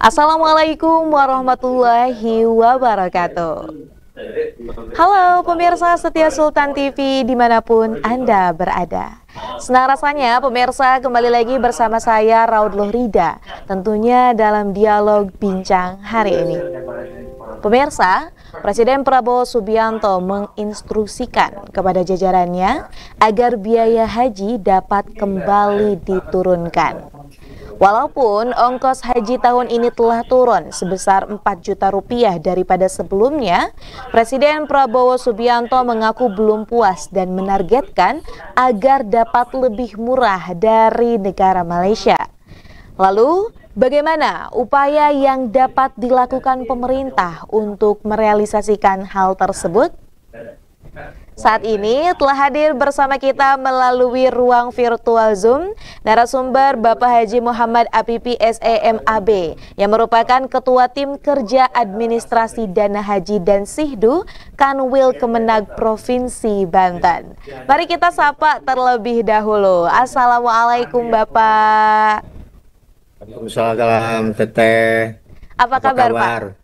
Assalamualaikum warahmatullahi wabarakatuh. Halo pemirsa setia Sultan TV dimanapun Anda berada. Senang rasanya pemirsa kembali lagi bersama saya Raud Lohrida, tentunya dalam dialog bincang hari ini. Pemirsa, Presiden Prabowo Subianto menginstruksikan kepada jajarannya agar biaya haji dapat kembali diturunkan. Walaupun ongkos haji tahun ini telah turun sebesar 4 juta rupiah daripada sebelumnya, Presiden Prabowo Subianto mengaku belum puas dan menargetkan agar dapat lebih murah dari negara Malaysia. Lalu, bagaimana upaya yang dapat dilakukan pemerintah untuk merealisasikan hal tersebut? Saat ini telah hadir bersama kita melalui ruang virtual Zoom narasumber Bapak Haji Muhammad Apipi SEMAB yang merupakan Ketua Tim Kerja Administrasi Dana Haji dan Sihdu Kanwil Kemenag Provinsi Banten. Mari kita sapa terlebih dahulu. Assalamualaikum Bapak. Waalaikumsalam Teteh. Apa kabar Pak?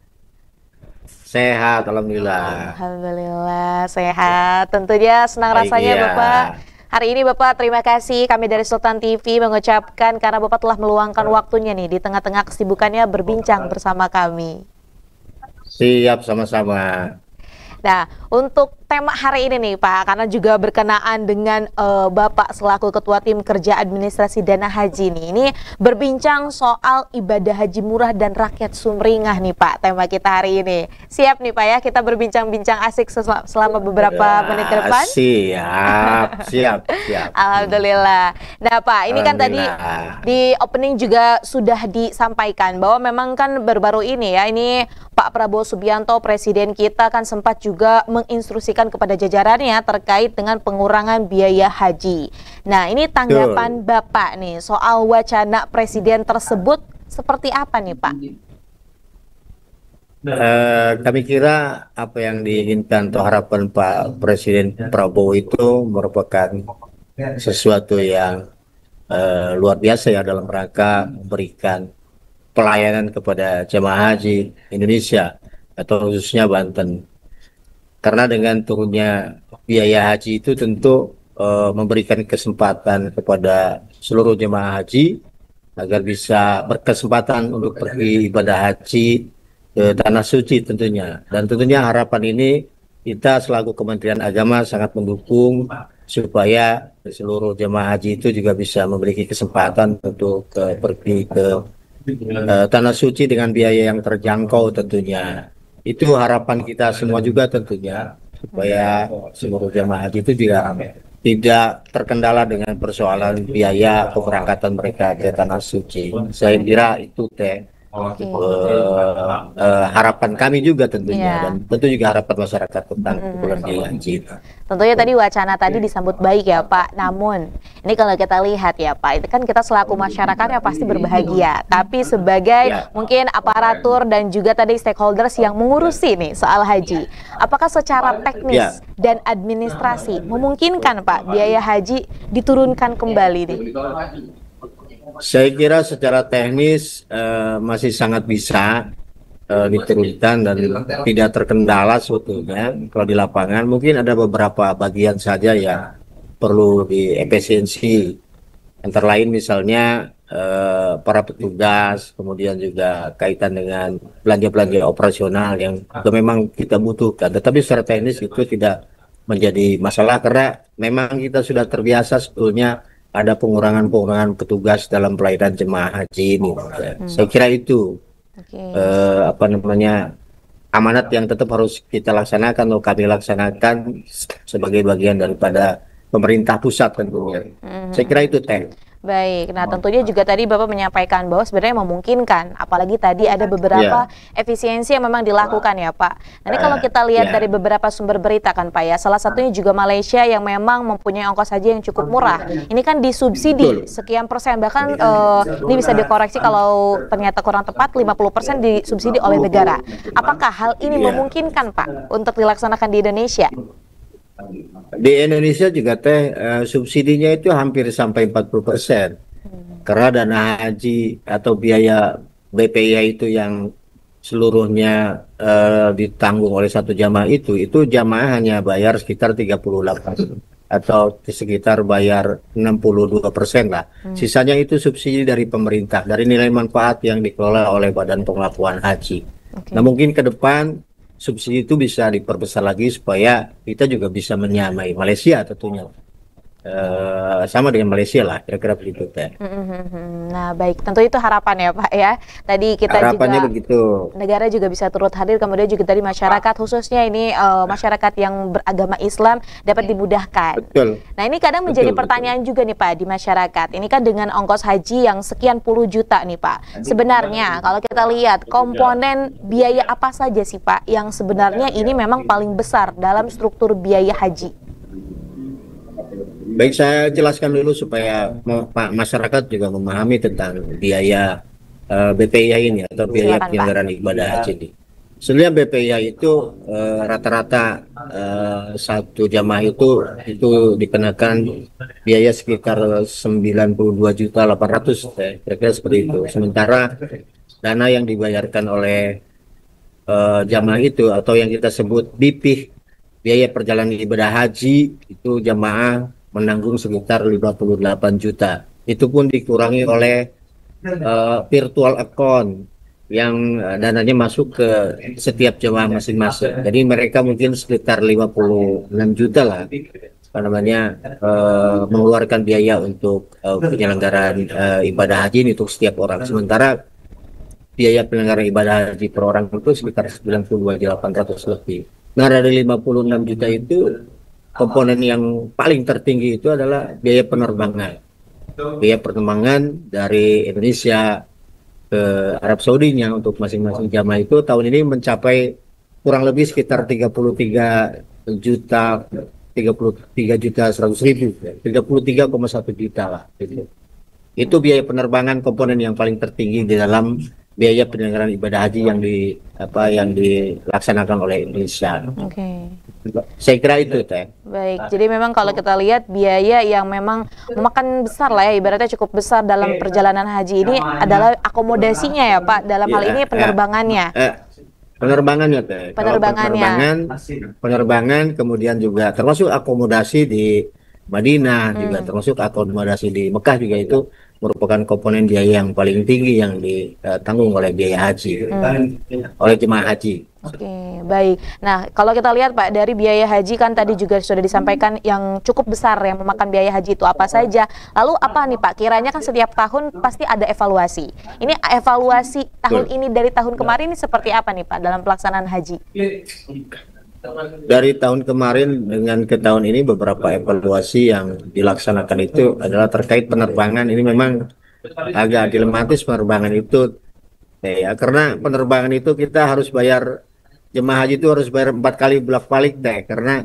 Sehat, alhamdulillah. Alhamdulillah sehat. Tentunya senang Baik, rasanya iya. Bapak. Hari ini Bapak terima kasih kami dari Sultan TV mengucapkan karena Bapak telah meluangkan waktunya nih di tengah-tengah kesibukannya berbincang bersama kami. Siap, sama-sama. Nah, untuk tema hari ini nih Pak, karena juga berkenaan dengan Bapak selaku Ketua Tim Kerja Administrasi Dana Haji nih, ini berbincang soal ibadah haji murah dan rakyat sumringah nih Pak, tema kita hari ini. Siap nih Pak ya, kita berbincang-bincang asik selama beberapa menit ke depan? Siap. Alhamdulillah. Nah Pak, ini kan tadi di opening juga sudah disampaikan bahwa memang kan baru-baru ini ya, ini Pak Prabowo Subianto, Presiden kita kan sempat juga menginstruksikan kepada jajarannya terkait dengan pengurangan biaya haji. Nah, ini tanggapan Bapak nih soal wacana Presiden tersebut seperti apa nih Pak? Kami kira apa yang diinginkan atau harapan Pak Presiden Prabowo itu merupakan sesuatu yang luar biasa ya dalam rangka memberikan pelayanan kepada jemaah haji Indonesia atau khususnya Banten. Karena dengan turunnya biaya haji itu tentu memberikan kesempatan kepada seluruh jemaah haji agar bisa berkesempatan untuk pergi ibadah haji ke Tanah Suci tentunya. Dan tentunya harapan ini kita selaku Kementerian Agama sangat mendukung supaya seluruh jemaah haji itu juga bisa memiliki kesempatan untuk pergi ke Tanah Suci dengan biaya yang terjangkau tentunya. Itu harapan kita semua juga tentunya, supaya seluruh jemaah haji itu juga tidak terkendala dengan persoalan biaya keberangkatan mereka ke Tanah Suci. Saya kira itu harapan kami juga tentunya, dan tentu juga harapan masyarakat tentang bulan haji. Tentunya tadi wacana tadi disambut baik ya Pak, namun ini kalau kita lihat ya Pak, itu kan kita selaku masyarakat ya pasti berbahagia, tapi sebagai mungkin aparatur dan juga tadi stakeholders yang mengurusi nih soal haji, apakah secara teknis dan administrasi memungkinkan Pak biaya haji diturunkan kembali nih? Saya kira secara teknis masih sangat bisa diturunkan dan tidak terkendala sebetulnya. Kalau di lapangan mungkin ada beberapa bagian saja yang perlu diefisiensi, antara lain misalnya para petugas, kemudian juga kaitan dengan belanja-belanja operasional yang memang kita butuhkan. Tetapi secara teknis itu tidak menjadi masalah karena memang kita sudah terbiasa sebetulnya ada pengurangan petugas dalam pelayanan jemaah haji ini. Saya kira itu amanat yang tetap harus kita laksanakan atau kami laksanakan sebagai bagian daripada pemerintah pusat tentunya. Saya kira itu Baik, nah tentunya juga tadi Bapak menyampaikan bahwa sebenarnya memungkinkan, apalagi tadi ada beberapa efisiensi yang memang dilakukan ya Pak. Nanti kalau kita lihat dari beberapa sumber berita kan Pak ya, salah satunya juga Malaysia yang memang mempunyai ongkos haji yang cukup murah. Ini kan disubsidi sekian persen, bahkan ini bisa dikoreksi kalau ternyata kurang tepat, 50% disubsidi oleh negara. Apakah hal ini memungkinkan Pak untuk dilaksanakan di Indonesia? Di Indonesia juga subsidinya itu hampir sampai 40%. Karena dana haji atau biaya BPIH itu yang seluruhnya ditanggung oleh satu jamaah itu jamaah hanya bayar sekitar 38 atau sekitar bayar 62% lah. Sisanya itu subsidi dari pemerintah, dari nilai manfaat yang dikelola oleh Badan Pengelolaan Haji. Nah, mungkin ke depan subsidi itu bisa diperbesar lagi supaya kita juga bisa menyamai Malaysia tentunya. Sama dengan Malaysia lah, kira-kira begitu teh. Nah, baik, tentu itu harapan ya Pak ya. Tadi kita Harapannya juga begitu. negara juga bisa turut hadir, kemudian juga tadi masyarakat khususnya ini masyarakat yang beragama Islam dapat dimudahkan. Betul. Nah, ini kadang menjadi Betul, pertanyaan juga nih Pak di masyarakat. Ini kan dengan ongkos haji yang sekian puluh juta nih Pak. Sebenarnya kalau kita lihat komponen biaya apa saja sih Pak yang sebenarnya ini memang paling besar dalam struktur biaya haji? Baik, saya jelaskan dulu supaya masyarakat juga memahami tentang biaya BPIH ini atau biaya Silakan, Pak. penyelenggaraan ibadah haji ini. Sebenarnya BPIH itu rata-rata satu jamaah itu dikenakan biaya sekitar 92.800.000, kira-kira seperti itu. Sementara dana yang dibayarkan oleh jamaah itu atau yang kita sebut BPIH, biaya perjalanan ibadah haji, itu jamaah menanggung sekitar 58 juta. Itu pun dikurangi oleh virtual account yang dananya masuk ke setiap jemaah masing-masing. Jadi mereka mungkin sekitar 56 juta lah, apa namanya, mengeluarkan biaya untuk penyelenggaraan ibadah haji ini untuk setiap orang. Sementara biaya penyelenggaraan ibadah haji per orang itu sekitar 92.800 lebih. Nah, dari 56 juta itu komponen yang paling tertinggi itu adalah biaya penerbangan. Biaya penerbangan dari Indonesia ke Arab Saudinya untuk masing-masing jamaah itu tahun ini mencapai kurang lebih sekitar 33 juta 33.100.000, 33,1 juta lah gitu. Itu biaya penerbangan komponen yang paling tertinggi di dalam biaya penyelenggaraan ibadah haji yang dilaksanakan oleh Indonesia. Oke. Saya kira itu teh. Baik, jadi memang kalau kita lihat biaya yang memang memakan besar lah ya, ibaratnya cukup besar dalam perjalanan haji ini adalah akomodasinya ya Pak, dalam hal ini penerbangannya. Penerbangannya teh. Penerbangannya. Penerbangan kemudian juga termasuk akomodasi di Madinah, juga termasuk akomodasi di Mekah juga itu merupakan komponen biaya yang paling tinggi yang ditanggung oleh biaya haji oleh jemaah haji. Oke, baik. Nah, kalau kita lihat Pak, dari biaya haji kan tadi juga sudah disampaikan yang cukup besar yang memakan biaya haji itu apa saja. Lalu apa nih Pak, kiranya kan setiap tahun pasti ada evaluasi. Ini evaluasi tahun ini dari tahun kemarin ini seperti apa nih Pak dalam pelaksanaan haji? Dari tahun kemarin dengan ke tahun ini beberapa evaluasi yang dilaksanakan itu adalah terkait penerbangan. Ini memang agak dilematis penerbangan itu ya, karena penerbangan itu kita harus bayar, jemaah haji itu harus bayar 4 kali bolak-balik deh, karena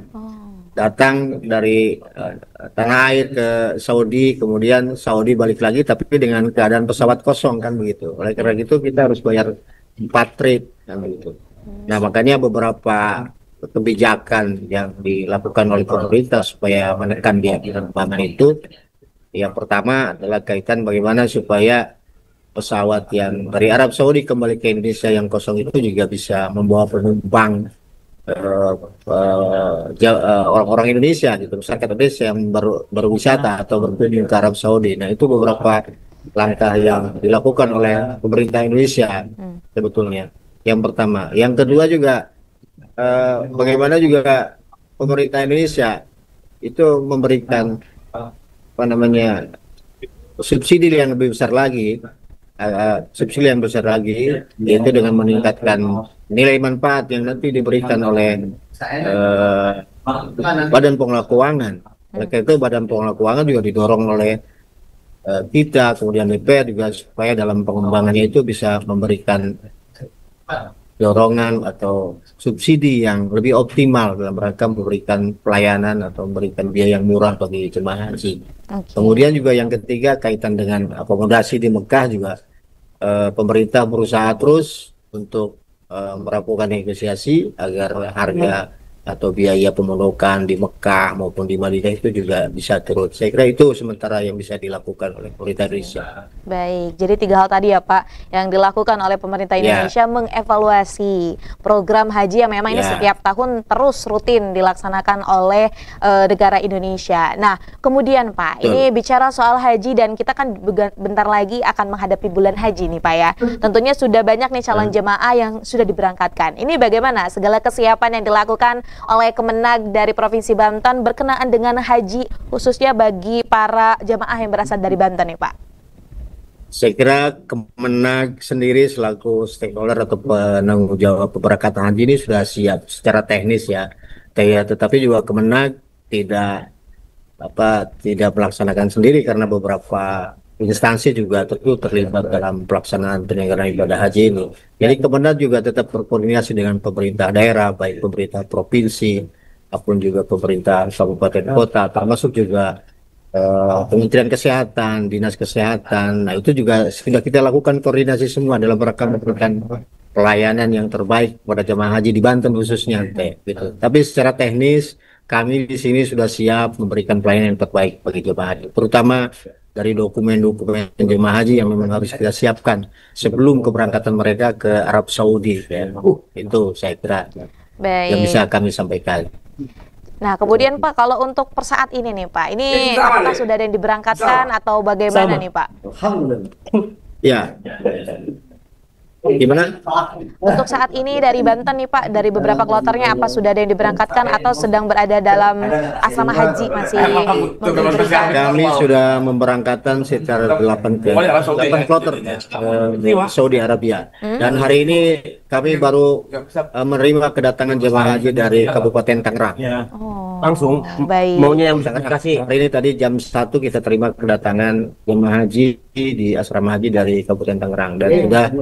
datang dari tanah air ke Saudi, kemudian Saudi balik lagi tapi dengan keadaan pesawat kosong kan begitu. Oleh karena itu kita harus bayar 4 trip kan begitu. Nah, makanya beberapa kebijakan yang dilakukan oleh pemerintah supaya menekan biaya penerbangan itu, yang pertama adalah kaitan bagaimana supaya pesawat yang dari Arab Saudi kembali ke Indonesia yang kosong itu juga bisa membawa penumpang orang-orang Indonesia gitu, masyarakat Indonesia yang berwisata atau berkunjung ke Arab Saudi. Nah, itu beberapa langkah yang dilakukan oleh pemerintah Indonesia sebetulnya. Yang pertama, yang kedua juga bagaimana juga pemerintah Indonesia itu memberikan apa namanya subsidi yang lebih besar lagi, yaitu dengan meningkatkan nilai manfaat yang nanti diberikan oleh Badan Pengelola Keuangan. Oleh karena itu Badan Pengelola Keuangan juga didorong oleh kita, kemudian DPR juga, supaya dalam pengembangannya itu bisa memberikan dorongan atau subsidi yang lebih optimal dalam rangka memberikan pelayanan atau memberikan biaya yang murah bagi jemaah haji. Kemudian juga yang ketiga kaitan dengan akomodasi di Mekah juga pemerintah berusaha terus untuk melakukan negosiasi agar harga atau biaya pemundokan di Mekah maupun di Madinah itu juga bisa turun. Saya kira itu sementara yang bisa dilakukan oleh pemerintah Indonesia. Baik, jadi 3 hal tadi ya Pak yang dilakukan oleh pemerintah Ya, Indonesia, mengevaluasi program haji yang memang ini ya, setiap tahun terus rutin dilaksanakan oleh negara Indonesia. Nah, kemudian Pak, ini betul. bicara soal haji dan kita kan bentar lagi akan menghadapi bulan haji nih Pak ya. Tentunya sudah banyak nih calon jemaah yang sudah diberangkatkan. Ini bagaimana segala kesiapan yang dilakukan oleh Kemenag dari Provinsi Banten berkenaan dengan haji khususnya bagi para jemaah yang berasal dari Banten nih Pak? Saya kira Kemenag sendiri selaku stakeholder atau penanggung jawab pemberangkatan haji ini sudah siap secara teknis ya. Tetapi juga Kemenag tidak melaksanakan sendiri karena beberapa instansi juga tentu terlibat dalam pelaksanaan penyelenggaraan ibadah haji ini. Jadi Kemenag juga tetap berkoordinasi dengan pemerintah daerah, baik pemerintah provinsi maupun juga pemerintah kabupaten kota, termasuk juga Kementerian Kesehatan, Dinas Kesehatan. Nah, itu juga sudah kita lakukan koordinasi semua dalam rangka memberikan pelayanan yang terbaik pada jemaah haji di Banten khususnya, gitu. Tapi secara teknis kami di sini sudah siap memberikan pelayanan yang terbaik bagi jemaah haji, terutama dari dokumen-dokumen jemaah haji yang memang harus kita siapkan sebelum keberangkatan mereka ke Arab Saudi. Ya. Itu saya kira yang bisa Baik. kami sampaikan. Nah, kemudian Pak, kalau untuk per saat ini nih Pak, ini apakah sudah ada yang diberangkatkan atau bagaimana nih Pak? Ya, gimana? Untuk saat ini dari Banten nih Pak, dari beberapa kloternya apa sudah ada yang diberangkatkan atau sedang berada dalam asrama haji masih memberikan? Kami sudah memberangkatkan sekitar 8 kloter ke Saudi Arabia. Dan hari ini kami baru menerima kedatangan jemaah haji dari Kabupaten Tangerang. Oh, Langsung baik. maunya yang bisa kasih. Hari ini tadi jam 1 kita terima kedatangan jemaah haji di asrama haji dari Kabupaten Tangerang. Dan sudah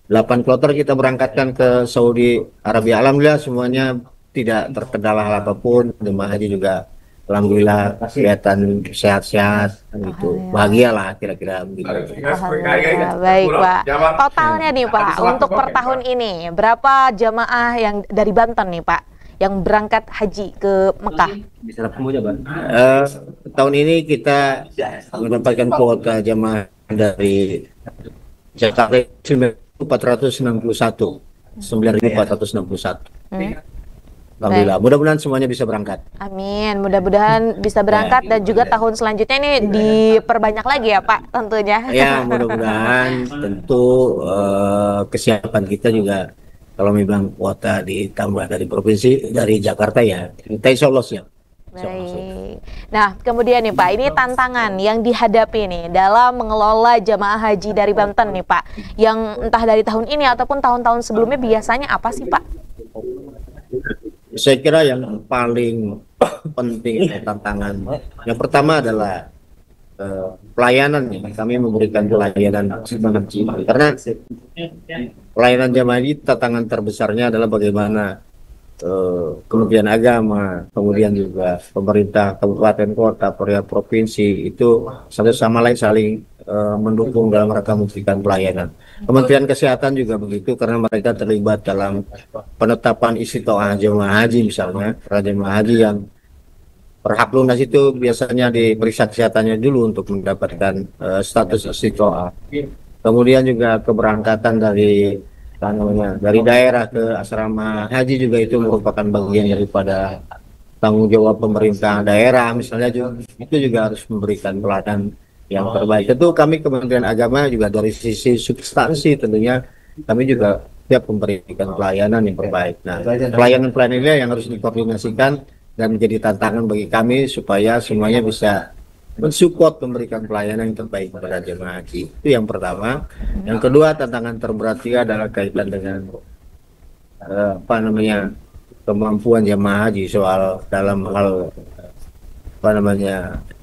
8 kloter kita berangkatkan ke Saudi Arabia. Alhamdulillah semuanya tidak terkendala hal apapun. Jemaah haji juga alhamdulillah kelihatan sehat-sehat gitu. Bahagialah kira-kira begitu. Alhamdulillah. Baik Pak. Totalnya nih Pak, untuk per tahun ini berapa jamaah yang dari Banten nih Pak yang berangkat haji ke Mekah? Bisa semuanya, Bang. Tahun ini kita mendapatkan kuota jemaah dari Jakarta 9.461. Alhamdulillah, mudah-mudahan semuanya bisa berangkat. Amin, mudah-mudahan bisa berangkat dan juga tahun selanjutnya ini diperbanyak lagi ya Pak tentunya. Ya, mudah-mudahan tentu kesiapan kita juga kalau memang kuota ditambah dari provinsi, dari Jakarta ya, kita insya Allah siap. Baik. Nah, kemudian nih Pak, ini tantangan yang dihadapi nih dalam mengelola jamaah haji dari Banten nih Pak, yang entah dari tahun ini ataupun tahun-tahun sebelumnya biasanya apa sih Pak? Saya kira yang paling penting tantangan yang pertama adalah pelayanan. Kami memberikan pelayanan karena pelayanan jamaah haji tantangan terbesarnya adalah bagaimana Kementerian Agama, kemudian juga pemerintah kabupaten kota, pemerintah provinsi itu satu sama lain saling mendukung dalam rangka memberikan pelayanan. Kementerian Kesehatan juga begitu karena mereka terlibat dalam penetapan istiqoah jemaah haji misalnya. Para jemaah haji yang berhak lunas itu biasanya diperiksa kesehatannya dulu untuk mendapatkan status istiqoah. Kemudian juga keberangkatan dari daerah ke asrama haji juga itu merupakan bagian daripada tanggung jawab pemerintah daerah misalnya itu juga harus memberikan pelayanan yang terbaik. Tentu kami Kementerian Agama juga dari sisi substansi tentunya kami juga siap memberikan pelayanan yang terbaik. Nah, pelayanan-pelayanan ini yang harus dikoordinasikan dan menjadi tantangan bagi kami supaya semuanya bisa mensupport memberikan pelayanan yang terbaik kepada jemaah haji. Itu yang pertama. Yang kedua, tantangan terberat adalah kaitan dengan kemampuan jemaah haji soal dalam hal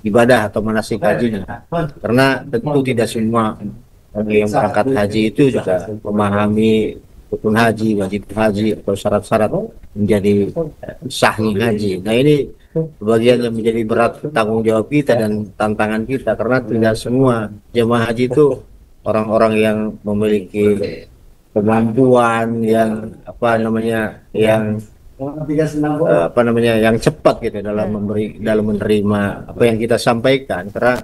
ibadah atau manasik hajinya. Karena tentu tidak semua yang berangkat haji itu juga memahami rukun haji, wajib haji atau syarat-syarat menjadi sahnya haji. Nah, ini bagian yang menjadi berat tanggung jawab kita dan tantangan kita karena tidak semua jemaah haji itu orang-orang yang memiliki kemampuan yang yang apa namanya yang cepat gitu dalam dalam menerima apa yang kita sampaikan, karena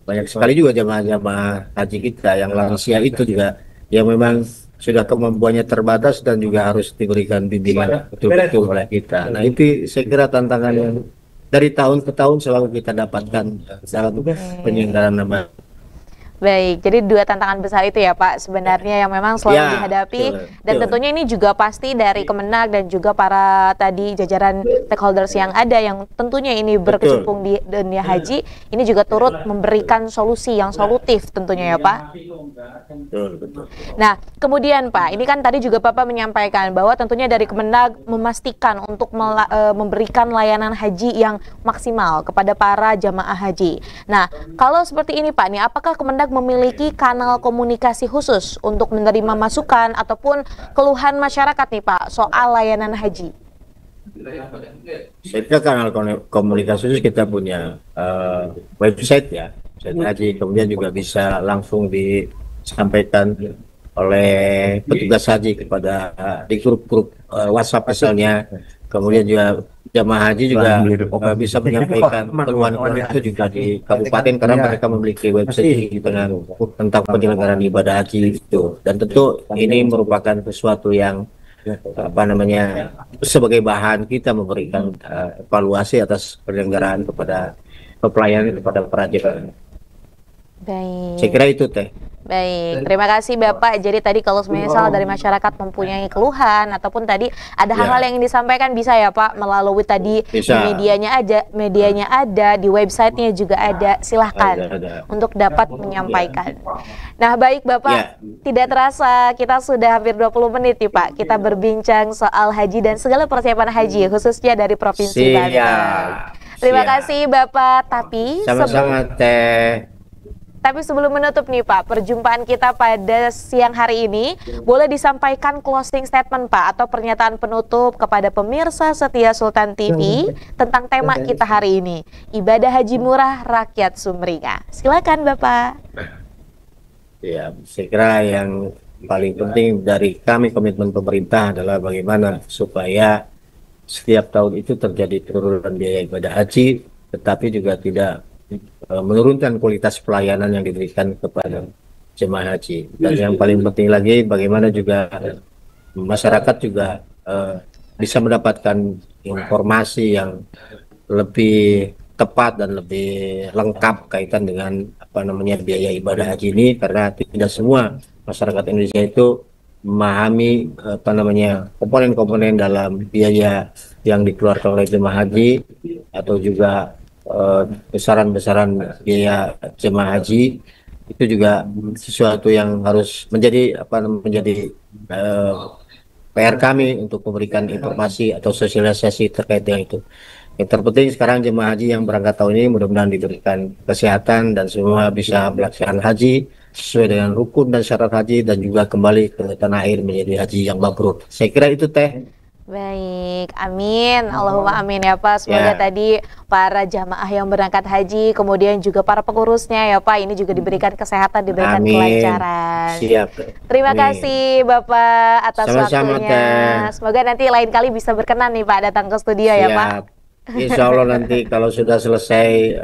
banyak sekali juga jamaah-jamaah haji kita yang lansia itu juga yang memang sudah kemampuannya terbatas dan juga harus diberikan bimbingan betul-betul oleh kita. Nah itu saya kira tantangan yang dari tahun ke tahun selalu kita dapatkan dalam penyelenggaraan nama. Baik, jadi dua tantangan besar itu ya Pak sebenarnya yang memang selalu dihadapi, dan tentunya ini juga pasti dari Kemenag dan juga para tadi jajaran stakeholders yang ada yang tentunya ini berkecimpung di dunia haji, ini juga turut memberikan solusi yang solutif tentunya ya Pak. Nah, kemudian Pak, ini kan tadi juga Bapak menyampaikan bahwa tentunya dari Kemenag memastikan untuk memberikan layanan haji yang maksimal kepada para jamaah haji. Nah, kalau seperti ini Pak, nih apakah Kemenag memiliki kanal komunikasi khusus untuk menerima masukan ataupun keluhan masyarakat nih Pak soal layanan haji? Saya kira kanal komunikasi khusus kita punya website ya, website haji, kemudian juga bisa langsung disampaikan oleh petugas haji kepada di grup-grup WhatsApp misalnya. Kemudian juga jamaah haji juga bisa menyampaikan keluhan-keluhan itu juga di kabupaten karena mereka memiliki website tentang penyelenggaraan ibadah haji itu. Dan tentu ini merupakan sesuatu yang apa namanya sebagai bahan kita memberikan evaluasi atas penyelenggaraan kepada pelayanan kepada para jemaah. Baik. Saya kira itu Teh. Baik, terima kasih Bapak. Jadi tadi kalau misal dari masyarakat mempunyai keluhan ataupun tadi ada hal-hal yang ingin disampaikan bisa ya Pak melalui tadi di medianya ada, di websitenya juga ada. Silahkan untuk dapat menyampaikan. Nah baik Bapak, tidak terasa kita sudah hampir 20 menit nih Pak. Kita berbincang soal haji dan segala persiapan haji khususnya dari Provinsi Banten. Terima kasih Bapak. Tapi sama-sama Teh. Tapi sebelum menutup nih Pak, perjumpaan kita pada siang hari ini, boleh disampaikan closing statement Pak atau pernyataan penutup kepada pemirsa setia Sultan TV tentang tema kita hari ini, ibadah haji murah rakyat sumringah. Silakan Bapak. Ya, saya kira yang paling penting dari kami komitmen pemerintah adalah bagaimana supaya setiap tahun itu terjadi penurunan biaya ibadah haji, tetapi juga tidak menurunkan kualitas pelayanan yang diberikan kepada jemaah haji. Dan yang paling penting lagi bagaimana juga masyarakat juga bisa mendapatkan informasi yang lebih tepat dan lebih lengkap kaitan dengan apa namanya biaya ibadah haji ini, karena tidak semua masyarakat Indonesia itu memahami apa namanya komponen-komponen dalam biaya yang dikeluarkan oleh jemaah haji atau juga besaran-besaran biaya jemaah haji. Itu juga sesuatu yang harus menjadi PR kami untuk memberikan informasi atau sosialisasi terkait dengan itu. Yang terpenting sekarang jemaah haji yang berangkat tahun ini mudah-mudahan diberikan kesehatan dan semua bisa melaksanakan haji sesuai dengan rukun dan syarat haji dan juga kembali ke tanah air menjadi haji yang mabrur. Saya kira itu Teh. Baik, amin. Allahumma amin ya Pak. Semoga tadi para jamaah yang berangkat haji, kemudian juga para pengurusnya ya Pak, ini juga diberikan kesehatan, diberikan kelancaran. Siap. Terima kasih Bapak atas waktunya. Teh. Semoga nanti lain kali bisa berkenan nih Pak datang ke studio ya Pak. Insya Allah nanti kalau sudah selesai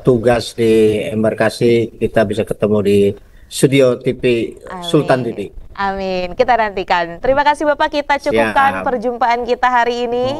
tugas di embarkasi, kita bisa ketemu di studio TV Sultan TV. Amin, kita nantikan. Terima kasih Bapak, kita cukupkan perjumpaan kita hari ini.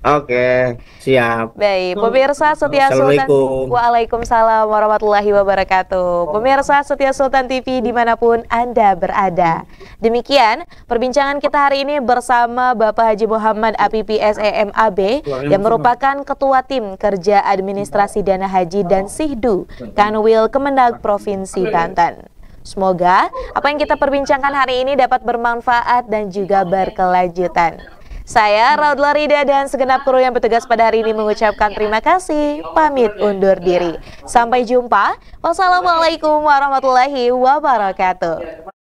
Oke, siap. Baik, pemirsa setia Sultan. Waalaikumsalam warahmatullahi wabarakatuh. Pemirsa setia Sultan TV dimanapun Anda berada. Demikian perbincangan kita hari ini bersama Bapak Haji Muhammad Apipi SEMAB yang merupakan Ketua Tim Kerja Administrasi Dana Haji dan Sihdu Kanwil Kemenag Provinsi Banten. Semoga apa yang kita perbincangkan hari ini dapat bermanfaat dan juga berkelanjutan. Saya Raudla Rida dan segenap kru yang bertugas pada hari ini mengucapkan terima kasih, pamit undur diri. Sampai jumpa. Wassalamualaikum warahmatullahi wabarakatuh.